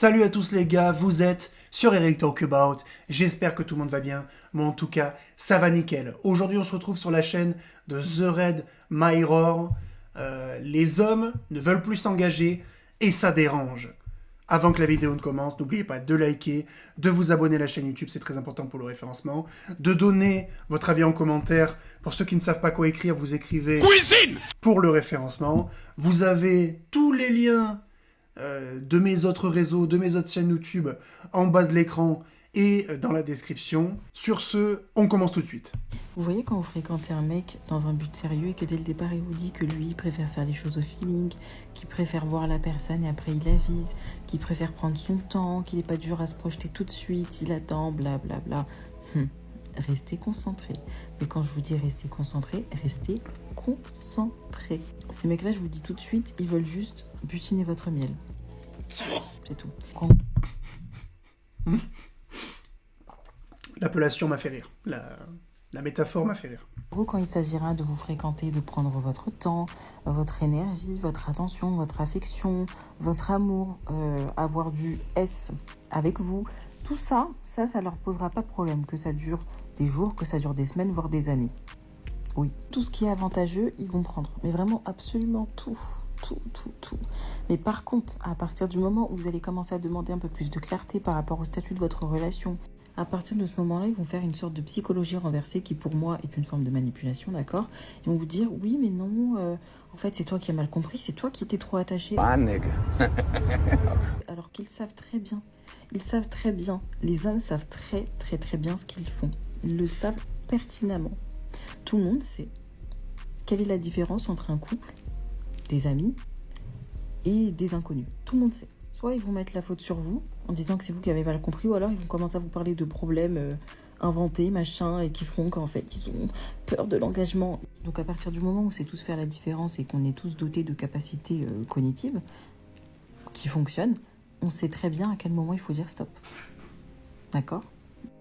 Salut à tous les gars, vous êtes sur Eric Talk About, j'espère que tout le monde va bien, moi en tout cas, ça va nickel. Aujourd'hui on se retrouve sur la chaîne de The Red Mirror. Les hommes ne veulent plus s'engager et ça dérange. Avant que la vidéo ne commence, n'oubliez pas de liker, de vous abonner à la chaîne YouTube, c'est très important pour le référencement, de donner votre avis en commentaire. Pour ceux qui ne savent pas quoi écrire, vous écrivez cuisine pour le référencement. Vous avez tous les liens de mes autres réseaux, de mes autres chaînes YouTube en bas de l'écran et dans la description. Sur ce, on commence tout de suite. Vous voyez quand vous fréquentez un mec dans un but sérieux et que dès le départ il vous dit que lui il préfère faire les choses au feeling, qu'il préfère voir la personne et après il avise, qu'il préfère prendre son temps, qu'il n'est pas dur à se projeter tout de suite, il attend, blablabla. Restez concentrés. Mais quand je vous dis restez concentrés, restez concentrés. Ces mecs-là, je vous dis tout de suite, ils veulent juste butiner votre miel. C'est tout. L'appellation m'a fait rire. La métaphore m'a fait rire. En gros, quand il s'agira de vous fréquenter, de prendre votre temps, votre énergie, votre attention, votre affection, votre amour, avoir du S avec vous, tout ça, ça leur posera pas de problème, que ça dure des jours, que ça dure des semaines, voire des années. Oui, tout ce qui est avantageux, ils vont prendre. Mais vraiment, absolument tout. Mais par contre, à partir du moment où vous allez commencer à demander un peu plus de clarté par rapport au statut de votre relation, à partir de ce moment-là, ils vont faire une sorte de psychologie renversée qui, pour moi, est une forme de manipulation, d'accord? Ils vont vous dire, oui, mais non, en fait, c'est toi qui as mal compris, c'est toi qui t'es trop attaché. Alors qu'ils savent très bien. Ils savent très bien. Les hommes savent très bien ce qu'ils font. Ils le savent pertinemment. Tout le monde sait. Quelle est la différence entre un couple, des amis et des inconnus? Tout le monde sait. Soit ils vont mettre la faute sur vous en disant que c'est vous qui avez mal compris, ou alors ils vont commencer à vous parler de problèmes inventés, machin, et qui font qu'en fait ils ont peur de l'engagement. Donc à partir du moment où on sait tous faire la différence et qu'on est tous dotés de capacités cognitives qui fonctionnent, on sait très bien à quel moment il faut dire stop. D'accord?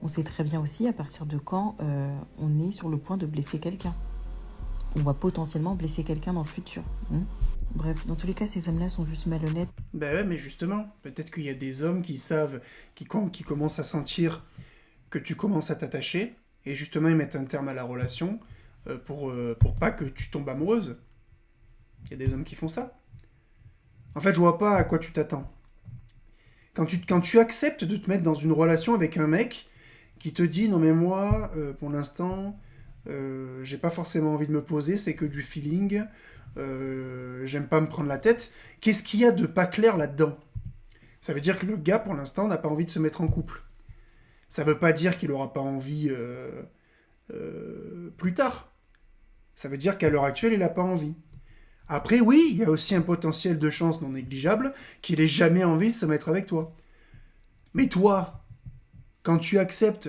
On sait très bien aussi à partir de quand on est sur le point de blesser quelqu'un. On va potentiellement blesser quelqu'un dans le futur. Bref, dans tous les cas, ces hommes-là sont juste malhonnêtes. Ben ouais, mais justement, peut-être qu'il y a des hommes qui savent, qui commencent à sentir que tu commences à t'attacher, et justement ils mettent un terme à la relation pour pas que tu tombes amoureuse. Il y a des hommes qui font ça. En fait, je vois pas à quoi tu t'attends. Quand tu acceptes de te mettre dans une relation avec un mec qui te dit « Non mais moi, pour l'instant, j'ai pas forcément envie de me poser, c'est que du feeling, j'aime pas me prendre la tête », qu'est-ce qu'il y a de pas clair là-dedans? Ça veut dire que le gars, pour l'instant, n'a pas envie de se mettre en couple. Ça veut pas dire qu'il aura pas envie plus tard. Ça veut dire qu'à l'heure actuelle, il a pas envie. Après, oui, il y a aussi un potentiel de chance non négligeable qu'il ait jamais envie de se mettre avec toi. Mais toi, quand tu acceptes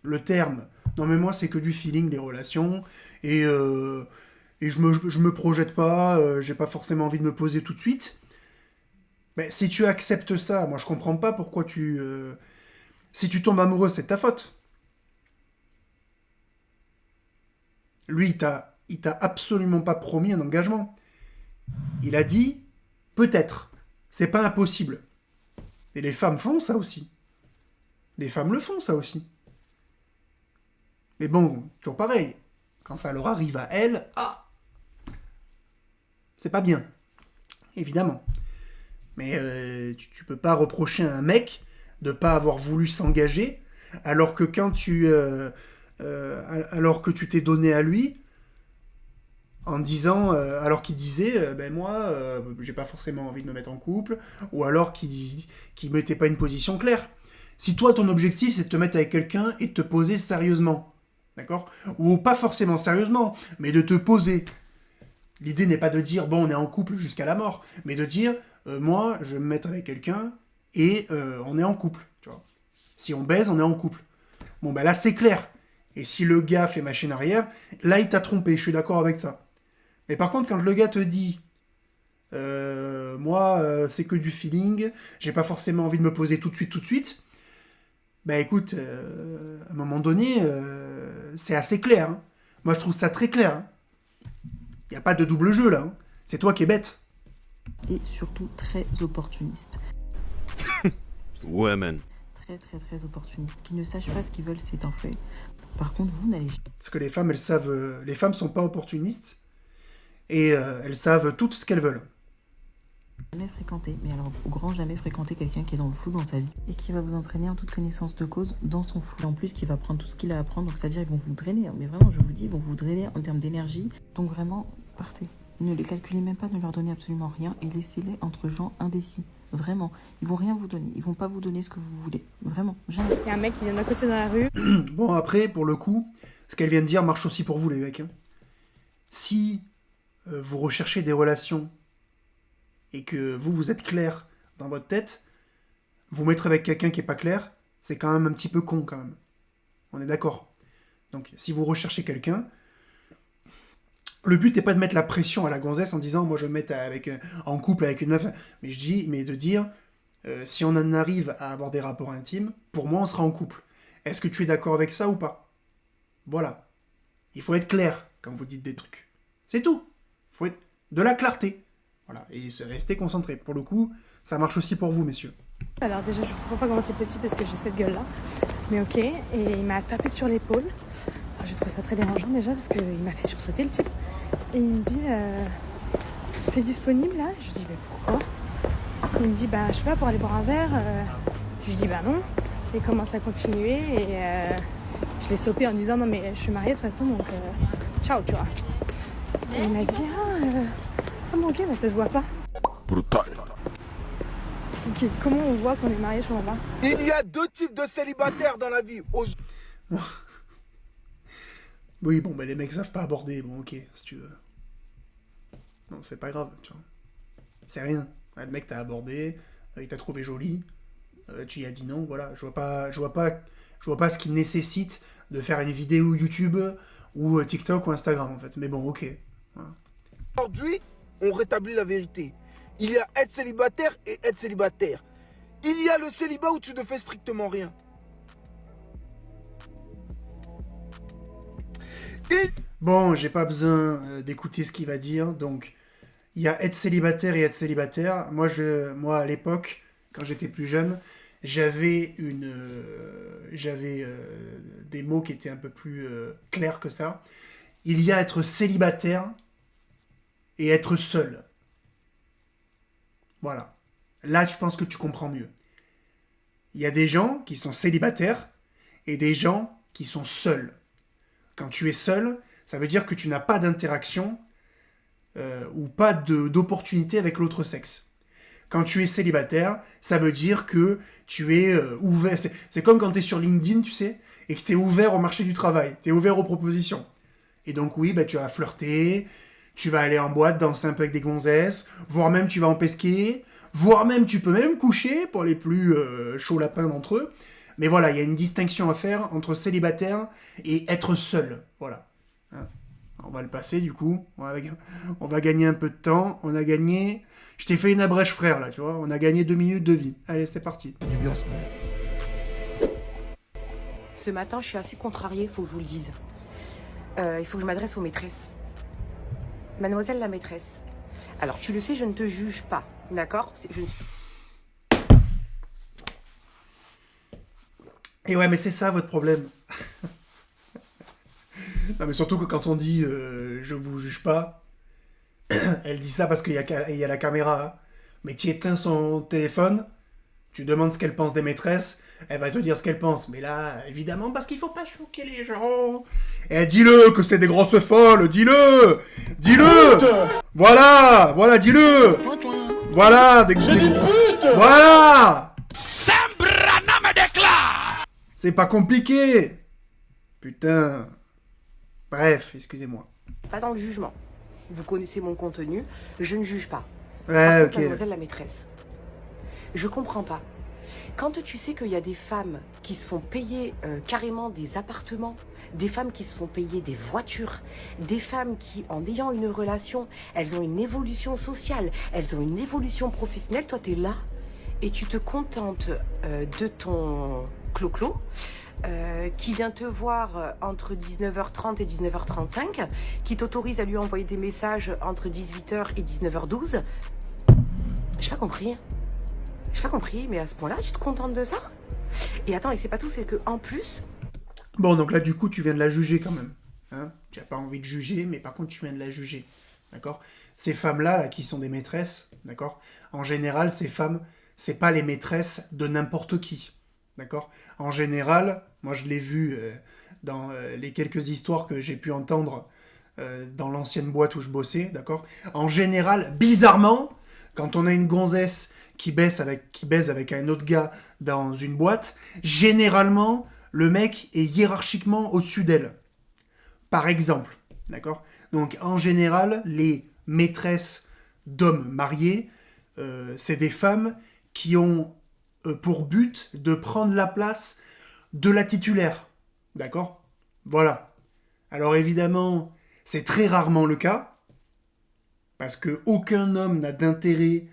le terme « Non mais moi c'est que du feeling, les relations, et je me projette pas, j'ai pas forcément envie de me poser tout de suite », ben, si tu acceptes ça, moi je comprends pas pourquoi si tu tombes amoureux, c'est ta faute. Lui, il t'a absolument pas promis un engagement. Il a dit « peut-être ». C'est pas impossible. Et les femmes font ça aussi. Les femmes le font ça aussi. Mais bon, toujours pareil. Quand ça leur arrive à elles, c'est pas bien. Évidemment. Mais tu peux pas reprocher à un mec de pas avoir voulu s'engager, alors que alors que tu t'es donné à lui, en disant, alors qu'il disait, ben moi, j'ai pas forcément envie de me mettre en couple, ou alors qu'il mettait pas une position claire. Si toi, ton objectif, c'est de te mettre avec quelqu'un et de te poser sérieusement, d'accord? Ou pas forcément sérieusement, mais de te poser. L'idée n'est pas de dire, bon, on est en couple jusqu'à la mort, mais de dire, moi, je vais me mettre avec quelqu'un et on est en couple, tu vois. Si on baise, on est en couple. Bon, ben là, c'est clair. Et si le gars fait machine arrière, là, il t'a trompé, je suis d'accord avec ça. Mais par contre, quand le gars te dit moi, c'est que du feeling, j'ai pas forcément envie de me poser tout de suite, bah écoute, à un moment donné, c'est assez clair. Hein. Moi, je trouve ça très clair. Il n'y a pas de double jeu, là. Hein. C'est toi qui es bête. Et surtout très opportuniste. Ouais, man. Très, très, très opportunistes. Qui ne sachent pas ce qu'ils veulent, c'est un fait. Par contre, vous n'allez Parce que les femmes, elles savent... les femmes sont pas opportunistes. Et elles savent tout ce qu'elles veulent. jamais fréquenter, mais alors au grand jamais fréquenter quelqu'un qui est dans le flou dans sa vie et qui va vous entraîner en toute connaissance de cause dans son flou. Et en plus, qui va prendre tout ce qu'il a à apprendre, donc c'est-à-dire ils vont vous drainer. Mais vraiment, je vous dis, ils vont vous drainer en termes d'énergie. Donc vraiment, partez. Ne les calculez même pas, ne leur donnez absolument rien et laissez-les entre gens indécis. Vraiment, ils vont rien vous donner. Ils vont pas vous donner ce que vous voulez. Vraiment, jamais. Il y a un mec qui vient d'accoster dans la rue. Bon, après, pour le coup, ce qu'elle vient de dire marche aussi pour vous, les mecs. Hein. Si vous recherchez des relations et que vous êtes clair dans votre tête, vous mettre avec quelqu'un qui est pas clair, c'est quand même un petit peu con, quand même. On est d'accord. Donc, si vous recherchez quelqu'un, le but n'est pas de mettre la pression à la gonzesse en disant, moi je vais me mettre en couple avec une meuf, mais de dire, si on en arrive à avoir des rapports intimes, pour moi on sera en couple. Est-ce que tu es d'accord avec ça ou pas? Voilà. Il faut être clair quand vous dites des trucs. C'est tout. Il faut être de la clarté. Voilà. Et rester concentré. Pour le coup, ça marche aussi pour vous, messieurs. Alors déjà, je comprends pas comment c'est possible parce que j'ai cette gueule-là. Mais ok. Et il m'a tapé sur l'épaule. Alors, j'ai trouvé ça très dérangeant déjà parce qu'il m'a fait sursauter le type. Et il me dit, t'es disponible là? Je lui dis, mais pourquoi? Il me dit, bah je sais pas, pour aller boire un verre. Je lui dis, bah non. Et il commence à continuer et je l'ai sopé en disant, non mais je suis mariée de toute façon, donc ciao, tu vois. Et il m'a dit, ah bon, ok, bah ça se voit pas. Brutal. Ok, comment on voit qu'on est marié, je comprends pas. Il y a deux types de célibataires dans la vie. Oui, bon, les mecs savent pas aborder. Bon, ok, si tu veux. Non, c'est pas grave, tu vois. C'est rien. Le mec t'a abordé, il t'a trouvé jolie, tu y as dit non, voilà. Je vois pas ce qui nécessite de faire une vidéo YouTube ou TikTok ou Instagram, en fait. Mais bon, ok. Voilà. Aujourd'hui, on rétablit la vérité. Il y a être célibataire et être célibataire. Il y a le célibat où tu ne fais strictement rien. Bon, j'ai pas besoin d'écouter ce qu'il va dire, donc il y a être célibataire et être célibataire. Moi, à l'époque, quand j'étais plus jeune, j'avais des mots qui étaient un peu plus clairs que ça. Il y a être célibataire et être seul. Voilà. Là, je pense que tu comprends mieux. Il y a des gens qui sont célibataires et des gens qui sont seuls. Quand tu es seul, ça veut dire que tu n'as pas d'interaction ou pas d'opportunité avec l'autre sexe. Quand tu es célibataire, ça veut dire que tu es ouvert. C'est comme quand tu es sur LinkedIn, tu sais, et que tu es ouvert au marché du travail, tu es ouvert aux propositions. Et donc oui, tu vas flirter, tu vas aller en boîte, danser un peu avec des gonzesses, voire même tu vas en pesquer, voire même tu peux même coucher pour les plus chauds lapins d'entre eux. Mais voilà, il y a une distinction à faire entre célibataire et être seul. Voilà. Hein. On va le passer du coup. On va gagner un peu de temps. On a gagné... Je t'ai fait une abrèche frère là, tu vois. On a gagné 2 minutes de vie. Allez, c'est parti. Du bien ce moment. Ce matin, je suis assez contrariée, il faut que je vous le dise. Il faut que je m'adresse aux maîtresses. Mademoiselle la maîtresse. Alors, tu le sais, je ne te juge pas, d'accord? Et ouais, mais c'est ça votre problème. Non, mais surtout que quand on dit je vous juge pas, elle dit ça parce qu'il y a la caméra. Hein. Mais tu éteins son téléphone, tu demandes ce qu'elle pense des maîtresses, elle va te dire ce qu'elle pense. Mais là, évidemment, parce qu'il faut pas choquer les gens. Et dis-le que c'est des grosses folles, dis-le. Voilà, dis-le. Voilà, des voilà. C'est pas compliqué. Putain. Bref, excusez-moi. Pas dans le jugement. Vous connaissez mon contenu, je ne juge pas. Ouais, ok. Mademoiselle la maîtresse. Je comprends pas. Quand tu sais qu'il y a des femmes qui se font payer carrément des appartements, des femmes qui se font payer des voitures, des femmes qui, en ayant une relation, elles ont une évolution sociale, elles ont une évolution professionnelle, toi t'es là et tu te contentes de ton clo-clo, qui vient te voir entre 19h30 et 19h35, qui t'autorise à lui envoyer des messages entre 18h et 19h12. J'ai pas compris. J'ai pas compris, mais à ce point-là, tu te contentes de ça? Et attends, et c'est pas tout, c'est que en plus, Bon, donc là, du coup, tu viens de la juger quand même. Hein, tu n'as pas envie de juger, mais par contre, tu viens de la juger. D'accord? Ces femmes-là, là, qui sont des maîtresses, d'accord? En général, ces femmes, c'est pas les maîtresses de n'importe qui. D'accord? En général, moi, je l'ai vu dans les quelques histoires que j'ai pu entendre dans l'ancienne boîte où je bossais, d'accord? En général, bizarrement, quand on a une gonzesse qui baise avec un autre gars dans une boîte, généralement, le mec est hiérarchiquement au-dessus d'elle. Par exemple, d'accord? Donc, en général, les maîtresses d'hommes mariés, c'est des femmes qui ont pour but de prendre la place de la titulaire. D'accord? Voilà. Alors, évidemment, c'est très rarement le cas, parce qu'aucun homme n'a d'intérêt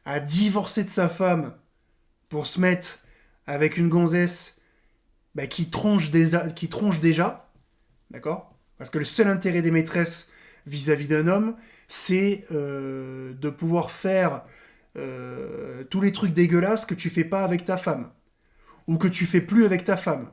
à divorcer de sa femme pour se mettre avec une gonzesse qui tronche déjà, d'accord? Parce que le seul intérêt des maîtresses vis-à-vis d'un homme, c'est de pouvoir faire tous les trucs dégueulasses que tu fais pas avec ta femme, ou que tu fais plus avec ta femme,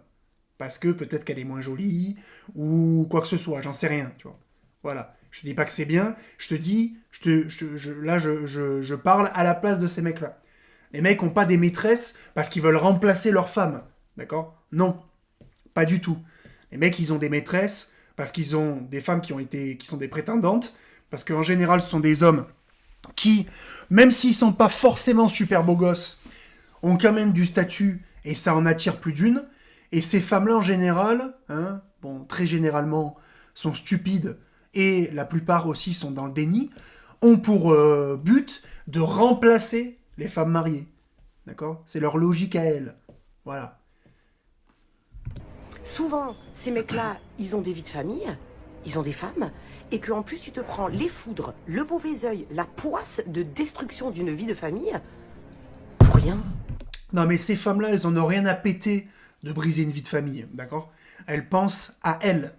parce que peut-être qu'elle est moins jolie, ou quoi que ce soit, j'en sais rien, tu vois. Voilà. Je te dis pas que c'est bien, je te dis, je parle à la place de ces mecs-là. Les mecs ont pas des maîtresses parce qu'ils veulent remplacer leur femme, d'accord? Non, pas du tout. Les mecs, ils ont des maîtresses parce qu'ils ont des femmes qui sont des prétendantes, parce qu'en général, ce sont des hommes qui, même s'ils sont pas forcément super beaux gosses, ont quand même du statut et ça en attire plus d'une. Et ces femmes-là, en général, très généralement, sont stupides et la plupart aussi sont dans le déni, ont pour but de remplacer les femmes mariées. D'accord? C'est leur logique à elles. Voilà. souvent, ces mecs-là, ils ont des vies de famille, ils ont des femmes, et qu'en plus, tu te prends les foudres, le mauvais œil, la poisse de destruction d'une vie de famille, pour rien. Non, mais ces femmes-là, elles en ont rien à péter de briser une vie de famille, d'accord? Elles pensent à elles.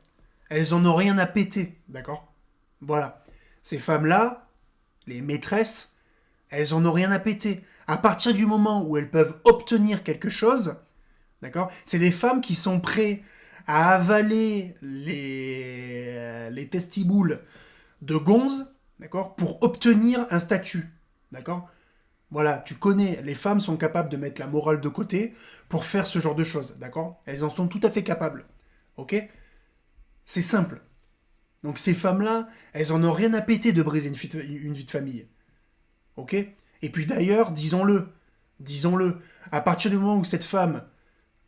Elles en ont rien à péter, d'accord? Voilà. Ces femmes-là, les maîtresses, elles en ont rien à péter. À partir du moment où elles peuvent obtenir quelque chose, d'accord? C'est des femmes qui sont prêtes à avaler les testiboules de gonzes, d'accord? Pour obtenir un statut, d'accord? Voilà, tu connais, les femmes sont capables de mettre la morale de côté pour faire ce genre de choses, d'accord? Elles en sont tout à fait capables, ok? C'est simple. Donc ces femmes-là, elles en ont rien à péter de briser une vie de famille, ok? Et puis d'ailleurs, disons-le, à partir du moment où cette femme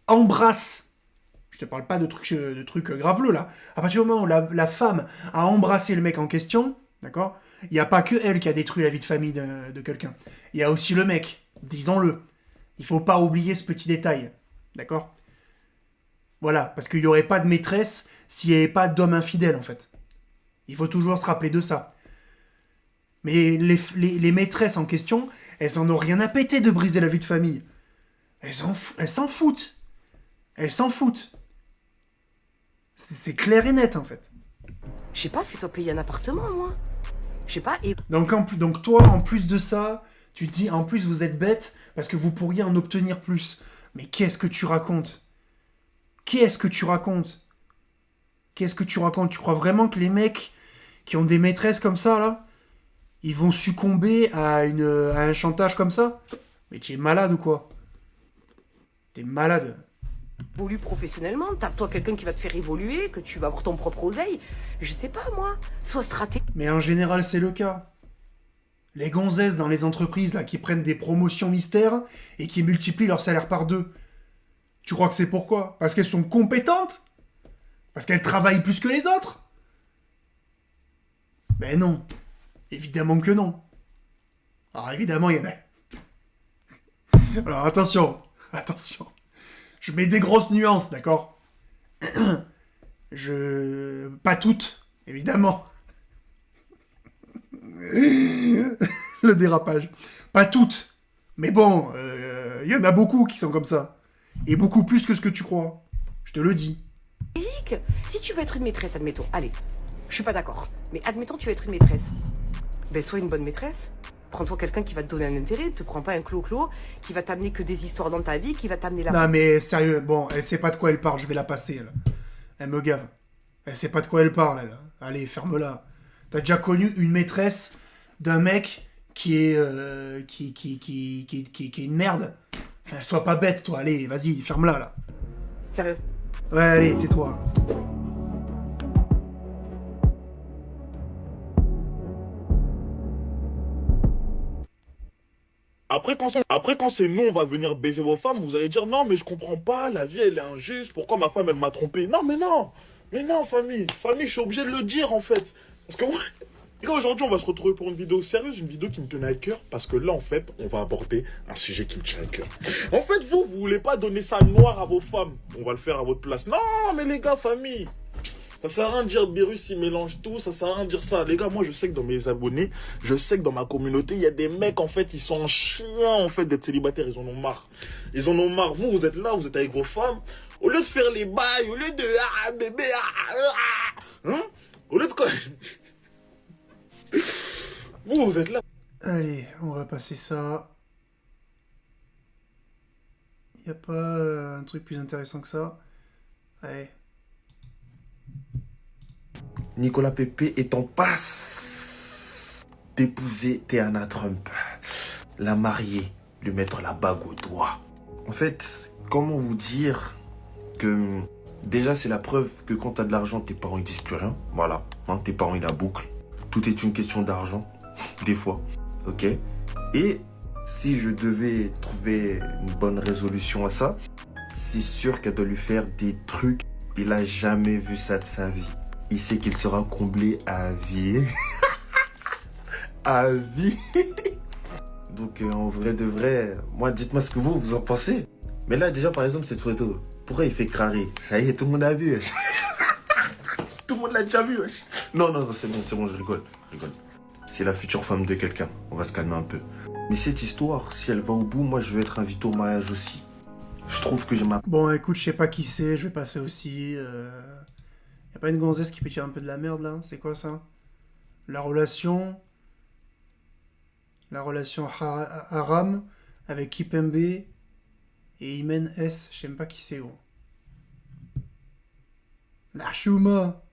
embrasse, je te parle pas de trucs graveleux là, à partir du moment où la femme a embrassé le mec en question, d'accord? Il n'y a pas que elle qui a détruit la vie de famille de quelqu'un. Il y a aussi le mec, disons-le. Il faut pas oublier ce petit détail, d'accord? Voilà, parce qu'il n'y aurait pas de maîtresse s'il n'y avait pas d'homme infidèle, en fait. Il faut toujours se rappeler de ça. Mais les maîtresses en question, elles en ont rien à péter de briser la vie de famille. Elles s'en foutent. Elles s'en foutent. C'est clair et net, en fait. Je sais pas, fais-toi payer un appartement, moi. Je sais pas, et... Donc toi, en plus de ça, tu te dis, en plus vous êtes bête parce que vous pourriez en obtenir plus. Mais qu'est-ce que tu racontes? Qu'est-ce que tu racontes? Qu'est-ce que tu racontes? Tu crois vraiment que les mecs qui ont des maîtresses comme ça, là, ils vont succomber à un chantage comme ça? Mais tu es malade ou quoi? T'es malade. évolue professionnellement, tape-toi quelqu'un qui va te faire évoluer, que tu vas avoir ton propre oseille. Je sais pas, moi. Sois stratégique. Mais en général, c'est le cas. Les gonzesses dans les entreprises, là, qui prennent des promotions mystères et qui multiplient leur salaire par 2. Tu crois que c'est pourquoi? Parce qu'elles sont compétentes? Parce qu'elles travaillent plus que les autres? Ben non. Évidemment que non. Alors évidemment, il y en a. Alors attention. Je mets des grosses nuances, d'accord? Pas toutes, évidemment. Le dérapage. Pas toutes. Mais bon, y en a beaucoup qui sont comme ça. Et beaucoup plus que ce que tu crois. Je te le dis. Si tu veux être une maîtresse, admettons, allez, je suis pas d'accord, mais admettons tu veux être une maîtresse. Ben sois une bonne maîtresse. Prends-toi quelqu'un qui va te donner un intérêt, te prends pas un clo-clo, qui va t'amener que des histoires dans ta vie, qui va t'amener la... Non mais sérieux, bon, elle sait pas de quoi elle parle, je vais la passer, elle. Elle me gave. Elle sait pas de quoi elle parle, elle. Allez, ferme-la. T'as déjà connu une maîtresse d'un mec qui est une merde. Enfin, sois pas bête, toi. Allez, vas-y, ferme-la, là. Sérieux. Ouais, allez, tais-toi. Après, quand c'est nous, on va venir baiser vos femmes, vous allez dire non, mais je comprends pas, la vie elle est injuste, pourquoi ma femme elle m'a trompé? Non, mais non, famille, je suis obligé de le dire en fait. Parce que moi, là aujourd'hui, on va se retrouver pour une vidéo sérieuse, une vidéo qui me tenait à cœur, parce que là en fait, on va aborder un sujet qui me tient à cœur. En fait, vous voulez pas donner ça noir à vos femmes, on va le faire à votre place. Non, mais les gars, famille. Ça sert à rien de dire Birus il mélange tout, ça sert à rien de dire ça. Les gars, moi je sais que dans mes abonnés, je sais que dans ma communauté, il y a des mecs en fait, ils sont chiens en fait d'être célibataires, ils en ont marre. Ils en ont marre. Vous êtes là, vous êtes avec vos femmes, au lieu de faire les bails, au lieu de bébé, hein, au lieu de quoi vous êtes là. Allez, on va passer ça. Y a pas un truc plus intéressant que ça? Allez. Nicolas Pepe est en passe d'épouser Théana Trump, la marier, lui mettre la bague au doigt. En fait, comment vous dire que déjà c'est la preuve que quand t'as de l'argent, tes parents ils disent plus rien. Voilà, hein, tes parents ils la bouclent. Tout est une question d'argent, des fois, ok? Et si je devais trouver une bonne résolution à ça, c'est sûr qu'elle doit lui faire des trucs. Il a jamais vu ça de sa vie. Il sait qu'il sera comblé à vie. À vie. Donc en vrai de vrai, moi dites-moi ce que vous en pensez. Mais là déjà par exemple cette photo, pourquoi il fait craré? Ça y est, tout le monde a vu. Tout le monde l'a déjà vu. Non, c'est bon, je rigole. C'est la future femme de quelqu'un. On va se calmer un peu. Mais cette histoire, si elle va au bout, moi je veux être invité au mariage aussi. Je trouve que j'ai ma... Bon, écoute, je sais pas qui c'est, je vais passer aussi. Y'a pas une gonzesse qui peut dire un peu de la merde, là? C'est quoi, ça? La relation haram avec Kipembe et Imen S. Je sais même pas qui c'est, gros. La chouma.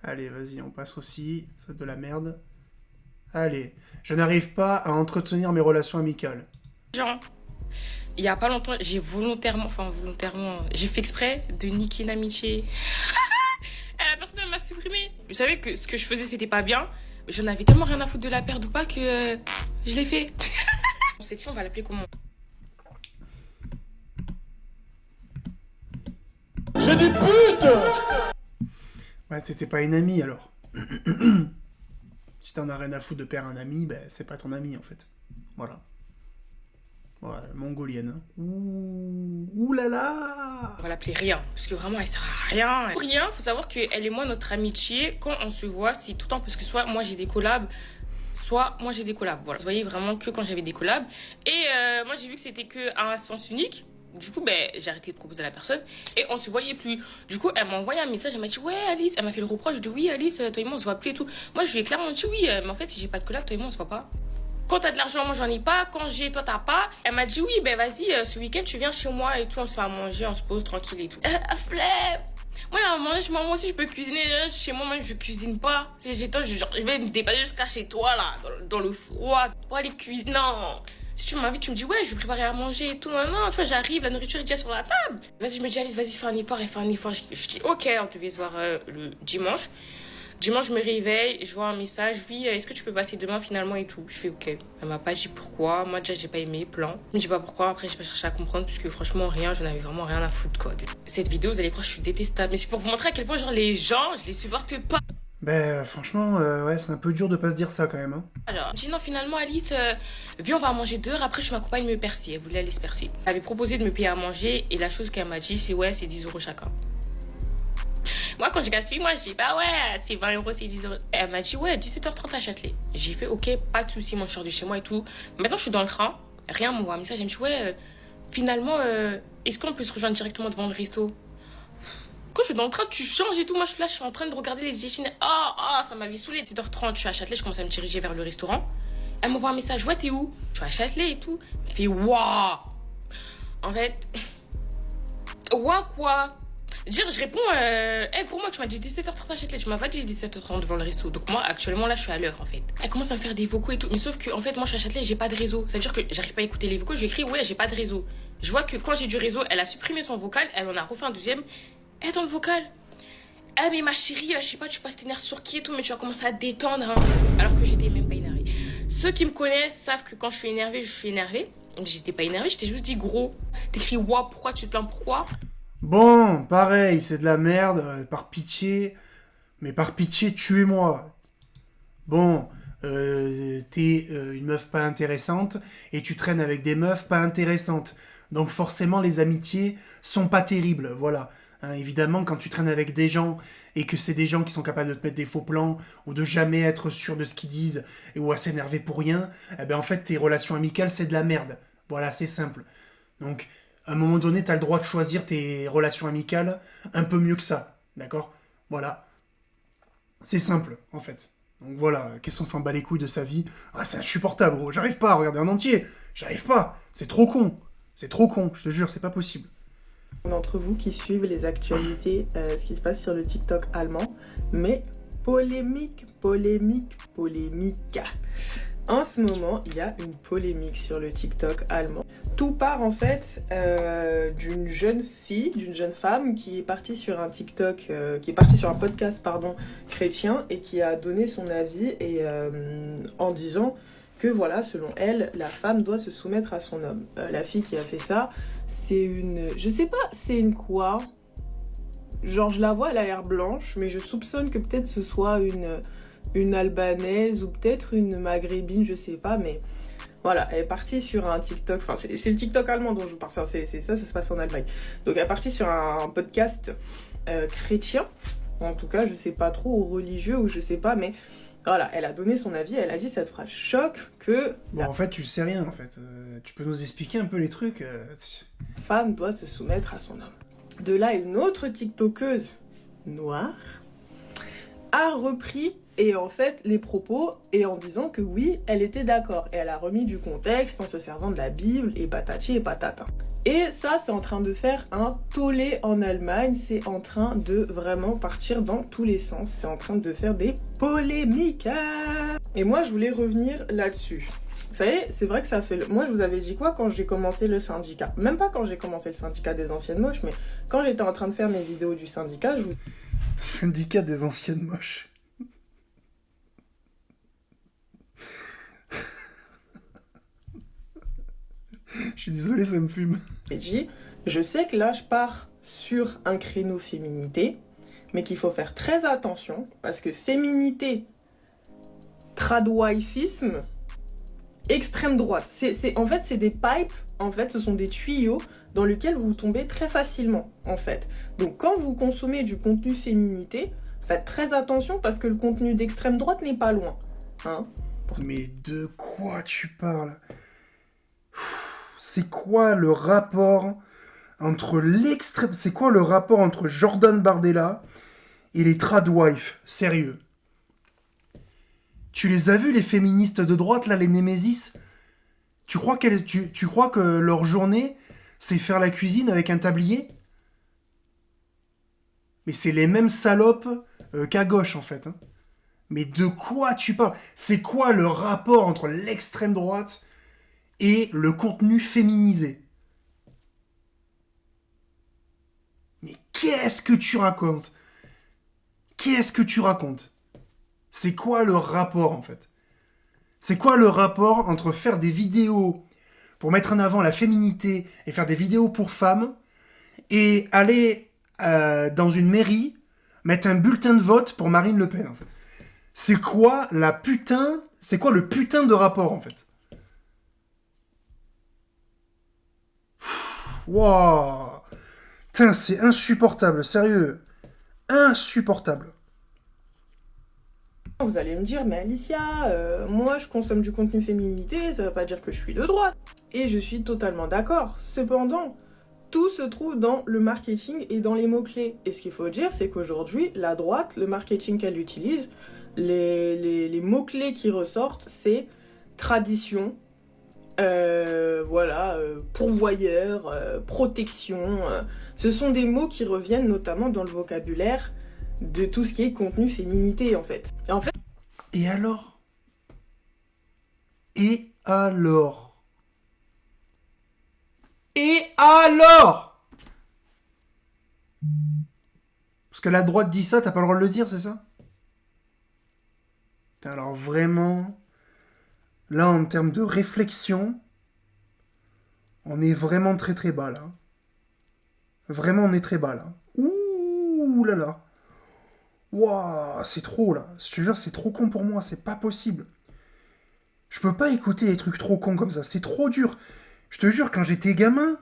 Allez, vas-y, on passe aussi. C'est de la merde. Allez. Je n'arrive pas à entretenir mes relations amicales. Genre, il y a pas longtemps, j'ai j'ai fait exprès de niquer une amitié. Et la personne, elle m'a supprimé. Je savais que ce que je faisais, c'était pas bien. J'en avais tellement rien à foutre de la perdre ou pas que je l'ai fait. Cette fille, on va l'appeler comment? J'ai dit pute. Ouais, c'était pas une amie, alors. Si t'en as rien à foutre de perdre un ami, ben, c'est pas ton ami, en fait. Voilà. Ouais, mongolienne. Ouh là là. On va l'appeler Rien, parce que vraiment elle sert à rien. Pour Rien, faut savoir qu'elle et moi, notre amitié, quand on se voit, c'est tout le temps parce que soit moi j'ai des collabs, soit moi j'ai des collabs. Voilà, je voyais vraiment que quand j'avais des collabs. Et moi j'ai vu que c'était que à un sens unique. Du coup, ben, j'ai arrêté de proposer à la personne et on se voyait plus. Du coup, elle m'a envoyé un message, elle m'a dit ouais Alice, elle m'a fait le reproche de oui Alice, toi et moi on se voit plus et tout. Moi je lui ai clairement dit oui, mais en fait si j'ai pas de collab, toi et moi on se voit pas. Quand t'as de l'argent, moi j'en ai pas. Quand j'ai, toi t'as pas. Elle m'a dit oui, ben vas-y, ce week-end tu viens chez moi et tout, on se fait à manger, on se pose tranquille et tout. Flemme. Moi, à un moment donné, moi aussi je peux cuisiner. Chez moi, je cuisine pas. Je vais me dépasser jusqu'à chez toi là, dans le froid. Pour aller cuisiner. Non. Si tu m'invites, tu me dis ouais, je vais préparer à manger et tout. Non, non, tu vois, j'arrive, la nourriture est déjà sur la table. Vas-y, je me dis Alice, vas-y, fais un effort. Elle fait un effort. Je dis ok, on devait se voir le dimanche. Dimanche, je me réveille, je vois un message, oui, est-ce que tu peux passer demain finalement et tout. Je fais ok. Elle m'a pas dit pourquoi. Moi déjà, j'ai pas aimé, plan. Je me dis pas pourquoi. Après, j'ai pas cherché à comprendre parce que franchement, j'en avais vraiment rien à foutre quoi. Cette vidéo, vous allez croire que je suis détestable, mais c'est pour vous montrer à quel point genre les gens, je les supporte pas. Ben franchement, ouais, c'est un peu dur de pas se dire ça quand même. Hein. Alors, je dis non, finalement, Alice, viens, on va manger dehors. Après, je m'accompagne me percer. Elle voulait aller se percer. Elle avait proposé de me payer à manger et la chose qu'elle m'a dit, c'est ouais, c'est 10 € chacun. Moi, quand je gaspille, moi, je dis, bah ouais, c'est 20 €, c'est 10 €. Elle m'a dit, ouais, 17h30 à Châtelet. J'ai fait, ok, pas de soucis, moi, je sors de chez moi et tout. Maintenant, je suis dans le train. Rien, m'envoie un message. Elle me dit, ouais, finalement, est-ce qu'on peut se rejoindre directement devant le resto? Quand je suis dans le train, tu changes et tout. Moi, je suis en train de regarder les échines. Ça m'avait saoulé. 17h30, je suis à Châtelet, je commence à me diriger vers le restaurant. Elle m'envoie un message, ouais, t'es où? Je suis à Châtelet et tout. Elle fait, waouh! En fait, waouh, quoi? Dire, je réponds, gros, moi, tu m'as dit 17h30 à Châtelet. Tu m'as pas dit 17h30 devant le resto. Donc, moi, actuellement, là, je suis à l'heure, en fait. Elle commence à me faire des vocaux et tout. Mais sauf que, en fait, moi, je suis à Châtelet, j'ai pas de réseau. Ça veut dire que j'arrive pas à écouter les vocaux. Je lui écris, ouais, j'ai pas de réseau. Je vois que quand j'ai du réseau, elle a supprimé son vocal. Elle en a refait un deuxième. Elle dans le vocal. Ah, mais ma chérie, je sais pas, tu passes tes nerfs sur qui et tout, mais tu vas commencer à te détendre. Hein. Alors que j'étais même pas énervée. Ceux qui me connaissent savent que quand je suis énervée, je suis énervée. Donc, j'étais pas énervée, j'étais juste dit, gros, t'écris, waouh, pourquoi tu te plains, pourquoi? Bon, pareil, c'est de la merde, par pitié. Mais par pitié, tuez-moi. Bon, t'es une meuf pas intéressante et tu traînes avec des meufs pas intéressantes. Donc forcément, les amitiés sont pas terribles, voilà. Hein, évidemment, quand tu traînes avec des gens et que c'est des gens qui sont capables de te mettre des faux plans ou de jamais être sûr de ce qu'ils disent ou à s'énerver pour rien, eh ben en fait, tes relations amicales, c'est de la merde. Voilà, c'est simple. Donc, à un moment donné, t'as le droit de choisir tes relations amicales un peu mieux que ça, d'accord? Voilà. C'est simple, en fait. Donc voilà, qu'est-ce qu'on s'en bat les couilles de sa vie? Ah, c'est insupportable, gros. J'arrive pas à regarder en entier. J'arrive pas. C'est trop con. C'est trop con, je te jure, c'est pas possible. D'entre vous qui suivent les actualités, ce qui se passe sur le TikTok allemand, mais polémique. En ce moment, il y a une polémique sur le TikTok allemand. Tout part en fait d'une jeune femme qui est partie sur un TikTok, qui est partie sur un podcast chrétien et qui a donné son avis et en disant que voilà, selon elle, la femme doit se soumettre à son homme. La fille qui a fait ça, c'est une... Je sais pas, c'est une quoi? Genre, je la vois, elle a l'air blanche, mais je soupçonne que peut-être ce soit une albanaise ou peut-être une maghrébine, je sais pas, mais voilà, elle est partie sur un TikTok, enfin c'est le TikTok allemand dont je vous parle, ça se passe en Allemagne. Donc elle est partie sur un podcast chrétien, en tout cas je sais pas trop, ou religieux ou je sais pas, mais voilà, elle a donné son avis, elle a dit cette phrase choc que... Bon, en fait, tu sais rien, en fait. Tu peux nous expliquer un peu les trucs La femme doit se soumettre à son homme. De là, une autre TikTokeuse noire a repris et en fait les propos et en disant que oui, elle était d'accord. Et elle a remis du contexte en se servant de la Bible et patati et patata. Et ça, c'est en train de faire un tollé en Allemagne. C'est en train de vraiment partir dans tous les sens. C'est en train de faire des polémiques. Et moi, je voulais revenir là-dessus. Vous savez, c'est vrai que ça fait... Moi, je vous avais dit quoi quand j'ai commencé le syndicat? Même pas quand j'ai commencé le syndicat des anciennes moches, mais quand j'étais en train de faire mes vidéos du syndicat, je vous... Syndicat des anciennes moches. Je suis désolé, ça me fume. J'ai dit, je sais que là, je pars sur un créneau féminité, mais qu'il faut faire très attention, parce que féminité, tradwifisme, extrême droite. En fait, c'est des pipes, en fait, ce sont des tuyaux dans lesquels vous tombez très facilement, en fait. Donc, quand vous consommez du contenu féminité, faites très attention, parce que le contenu d'extrême droite n'est pas loin. Hein? Mais de quoi tu parles? C'est quoi le rapport entre l'extrême... C'est quoi le rapport entre Jordan Bardella et les tradwives? Sérieux. Tu les as vus, les féministes de droite, là, les Némésis? Tu crois que leur journée, c'est faire la cuisine avec un tablier? Mais c'est les mêmes salopes qu'à gauche, en fait. Hein. Mais de quoi tu parles? C'est quoi le rapport entre l'extrême droite et le contenu féminisé? Mais qu'est-ce que tu racontes? Qu'est-ce que tu racontes? C'est quoi le rapport, en fait? C'est quoi le rapport entre faire des vidéos pour mettre en avant la féminité et faire des vidéos pour femmes et aller dans une mairie mettre un bulletin de vote pour Marine Le Pen, en fait? C'est quoi le putain de rapport, en fait? Wouah! Putain, c'est insupportable, sérieux. Insupportable. Vous allez me dire, mais Alicia, moi je consomme du contenu féminité, ça veut pas dire que je suis de droite. Et je suis totalement d'accord. Cependant, Tout se trouve dans le marketing et dans les mots-clés. Et ce qu'il faut dire, c'est qu'aujourd'hui, la droite, le marketing qu'elle utilise, les mots-clés qui ressortent, c'est tradition, pourvoyeur, protection. Ce sont des mots qui reviennent notamment dans le vocabulaire de tout ce qui est contenu féminité, en fait. Et alors? Et alors? Et alors? Parce que la droite dit ça, t'as pas le droit de le dire, c'est ça? Putain, alors vraiment, là en termes de réflexion, on est vraiment très très bas là. Vraiment on est très bas là. Ouh là là. Waouh, c'est trop là. Je te jure, c'est trop con pour moi, c'est pas possible. Je peux pas écouter des trucs trop cons comme ça, c'est trop dur. Je te jure, quand j'étais gamin,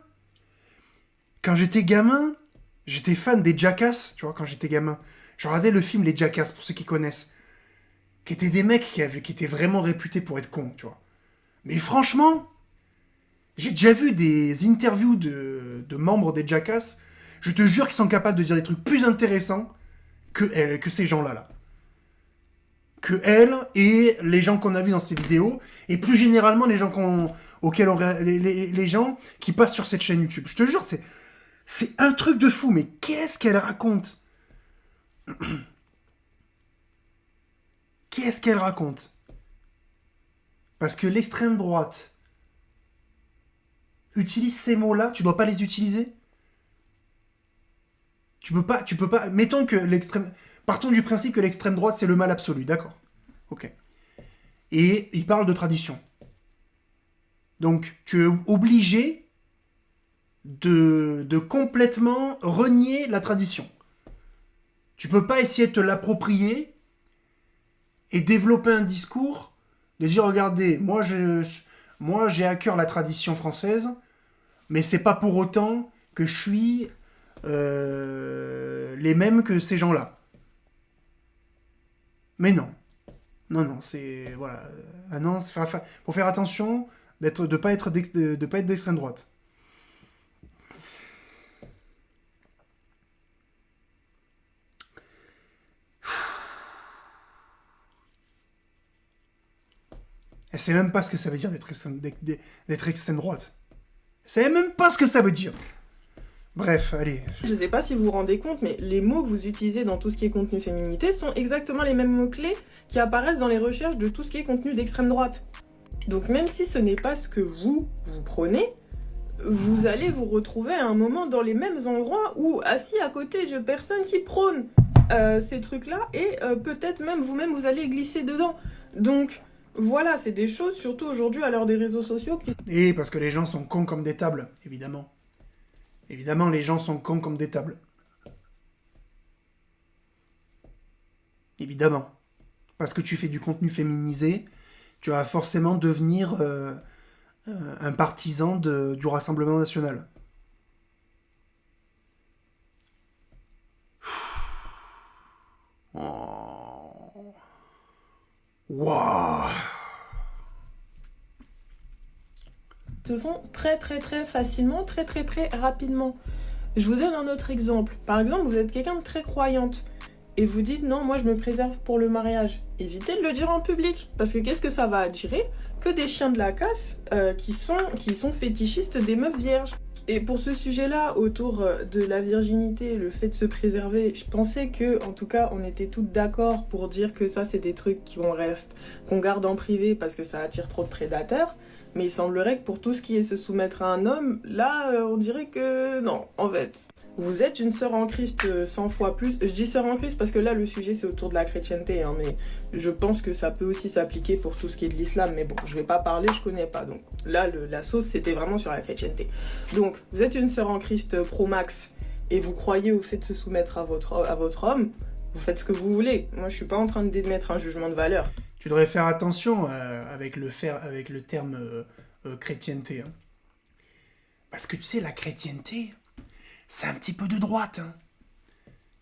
j'étais fan des Jackass, tu vois, quand j'étais gamin. Je regardais le film Les Jackass, pour ceux qui connaissent. Qui étaient des mecs qui étaient vraiment réputés pour être cons, tu vois. Mais franchement, j'ai déjà vu des interviews de membres des Jackass, je te jure qu'ils sont capables de dire des trucs plus intéressants que ces gens-là, là. Que elle et les gens qu'on a vus dans ces vidéos, et plus généralement les gens les gens qui passent sur cette chaîne YouTube. Je te jure, c'est un truc de fou, mais qu'est-ce qu'elle raconte? Qu'est-ce qu'elle raconte? Parce que l'extrême droite utilise ces mots-là, tu dois pas les utiliser? Tu peux pas... Mettons que l'extrême... Partons du principe que l'extrême droite, c'est le mal absolu, d'accord? Ok. Et il parle de tradition. Donc, tu es obligé de complètement renier la tradition. Tu peux pas essayer de te l'approprier et développer un discours de dire, regardez, moi j'ai à cœur la tradition française, mais c'est pas pour autant que je suis les mêmes que ces gens-là. Mais non. Non, c'est... Voilà. Ah non, faut faire attention de pas être d'extrême droite. Elle sait même pas ce que ça veut dire d'être extrême droite. Elle sait même pas ce que ça veut dire. Bref, allez. Je sais pas si vous vous rendez compte, mais les mots que vous utilisez dans tout ce qui est contenu féminité sont exactement les mêmes mots-clés qui apparaissent dans les recherches de tout ce qui est contenu d'extrême droite. Donc même si ce n'est pas ce que vous prenez, vous allez vous retrouver à un moment dans les mêmes endroits ou assis à côté de personnes qui prônent ces trucs-là et peut-être même vous-même vous allez glisser dedans. Donc voilà, c'est des choses, surtout aujourd'hui à l'heure des réseaux sociaux. Et parce que les gens sont cons comme des tables, évidemment. Évidemment, les gens sont cons comme des tables. Évidemment. Parce que tu fais du contenu féminisé, tu vas forcément devenir un partisan du Rassemblement national. Oh. Waouh. Se font très facilement, très rapidement. Je vous donne un autre exemple. Par exemple, vous êtes quelqu'un de très croyante et vous dites non, moi je me préserve pour le mariage. Évitez de le dire en public parce que qu'est-ce que ça va attirer? Que des chiens de la casse qui sont fétichistes des meufs vierges. Et pour ce sujet-là, autour de la virginité, le fait de se préserver, je pensais que, en tout cas, on était toutes d'accord pour dire que ça, c'est des trucs qu'on garde en privé parce que ça attire trop de prédateurs. Mais il semblerait que pour tout ce qui est se soumettre à un homme, là, on dirait que non, en fait. Vous êtes une sœur en Christ 100 fois plus. Je dis sœur en Christ parce que là, le sujet, c'est autour de la chrétienté. Hein, mais je pense que ça peut aussi s'appliquer pour tout ce qui est de l'islam. Mais bon, je vais pas parler, je connais pas. Donc là, la sauce, c'était vraiment sur la chrétienté. Donc, vous êtes une sœur en Christ pro-max et vous croyez au fait de se soumettre à votre homme. Vous faites ce que vous voulez. Moi, je suis pas en train d'émettre un jugement de valeur. Tu devrais faire attention avec le terme chrétienté. Hein. Parce que tu sais, la chrétienté, c'est un petit peu de droite. Hein.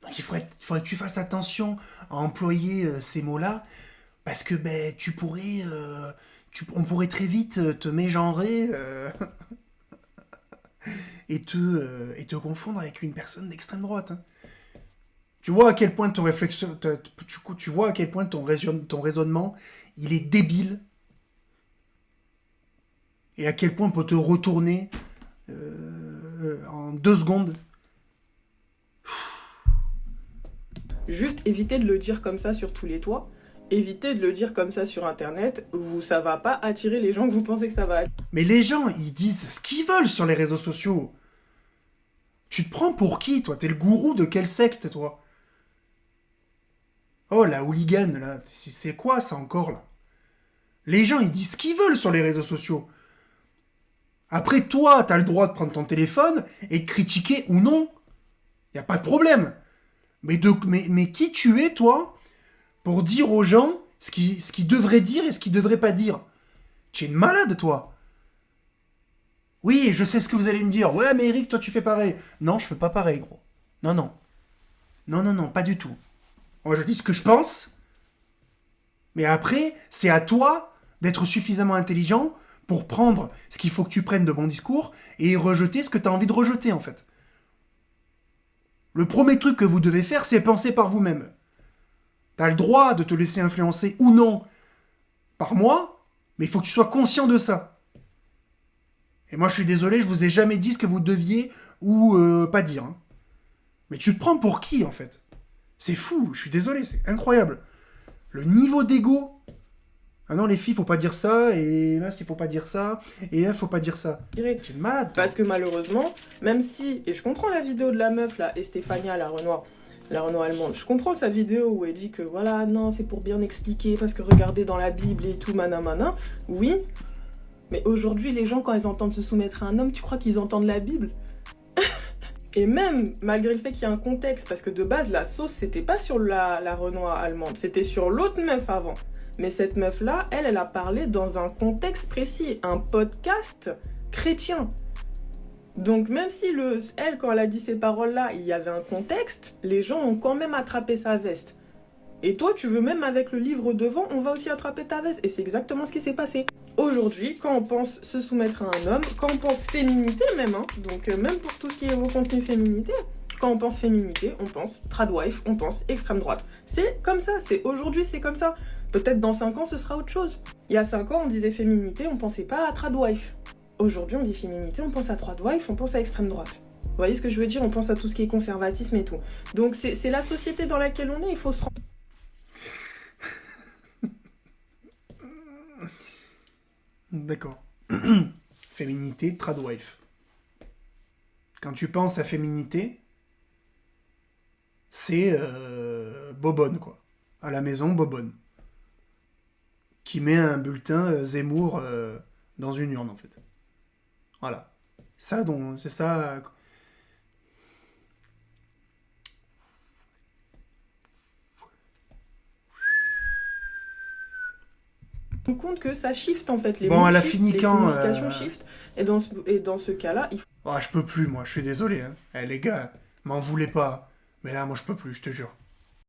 Donc il faudrait que tu fasses attention à employer ces mots-là, parce que on pourrait très vite te mégenrer et te confondre avec une personne d'extrême droite. Hein. Tu vois à quel point ton réflexion, tu vois à quel point ton raisonnement, il est débile, et à quel point on peut te retourner en 2 secondes. Juste évitez de le dire comme ça sur tous les toits. Évitez de le dire comme ça sur Internet. Ça va pas attirer les gens que vous pensez que ça va attirer. Mais les gens, ils disent ce qu'ils veulent sur les réseaux sociaux. Tu te prends pour qui, toi? T'es le gourou de quelle secte, toi? Oh, la hooligan, là, c'est quoi ça encore, là? Les gens, ils disent ce qu'ils veulent sur les réseaux sociaux. Après, toi, t'as le droit de prendre ton téléphone et de critiquer ou non. Y a pas de problème. Mais qui tu es, toi, pour dire aux gens ce qu'ils devraient dire et ce qu'ils devraient pas dire? Tu es une malade, toi. Oui, je sais ce que vous allez me dire. Ouais, mais Eric, toi, tu fais pareil. Non, je fais pas pareil, gros. Non, non. Non, non, non, pas du tout. Moi, je dis ce que je pense. Mais après, c'est à toi d'être suffisamment intelligent pour prendre ce qu'il faut que tu prennes de mon discours et rejeter ce que tu as envie de rejeter, en fait. Le premier truc que vous devez faire, c'est penser par vous-même. T'as le droit de te laisser influencer ou non par moi, mais il faut que tu sois conscient de ça. Et moi, je suis désolé, je vous ai jamais dit ce que vous deviez ou pas dire. Hein. Mais tu te prends pour qui, en fait? C'est fou, je suis désolé, c'est incroyable. Le niveau d'ego. Ah non, les filles, faut pas dire ça, et là, il faut pas dire ça, et là, faut pas dire ça. Tu es une malade, toi. Parce que malheureusement, même si, et je comprends la vidéo de la meuf là, Estefania, la Renoir allemande, je comprends sa vidéo où elle dit que voilà, non, c'est pour bien expliquer, parce que regardez dans la Bible et tout, manamana, oui, mais aujourd'hui, les gens, quand ils entendent se soumettre à un homme, tu crois qu'ils entendent la Bible? Et même, malgré le fait qu'il y a un contexte, parce que de base, la sauce, c'était pas sur la Renoir allemande, c'était sur l'autre meuf avant. Mais cette meuf-là, elle a parlé dans un contexte précis, un podcast chrétien. Donc même si elle, quand elle a dit ces paroles-là, il y avait un contexte, les gens ont quand même attrapé sa veste. Et toi, tu veux même avec le livre devant, on va aussi attraper ta veste. Et c'est exactement ce qui s'est passé. Aujourd'hui, quand on pense se soumettre à un homme, quand on pense féminité même, hein, donc même pour tout ce qui est vos contenus féminité, quand on pense féminité, on pense tradwife, on pense extrême droite. C'est comme ça, aujourd'hui c'est comme ça. Peut-être dans 5 ans ce sera autre chose. Il y a 5 ans on disait féminité, on pensait pas à tradwife. Aujourd'hui on dit féminité, on pense à tradwife, on pense à extrême droite. Vous voyez ce que je veux dire? On pense à tout ce qui est conservatisme et tout. Donc c'est la société dans laquelle on est, il faut se rendre. D'accord. Féminité, tradwife. Quand tu penses à féminité, c'est Bobonne, quoi. À la maison, Bobonne. Qui met un bulletin Zemmour dans une urne, en fait. Voilà. Ça, donc, c'est ça. Compte que ça shift en fait, les bon, elle a shift, fini les quand communications shift, et dans ce cas-là, il faut... Oh, je peux plus, moi, je suis désolé. Hein. Eh, les gars, m'en voulez pas. Mais là, moi, je peux plus, je te jure.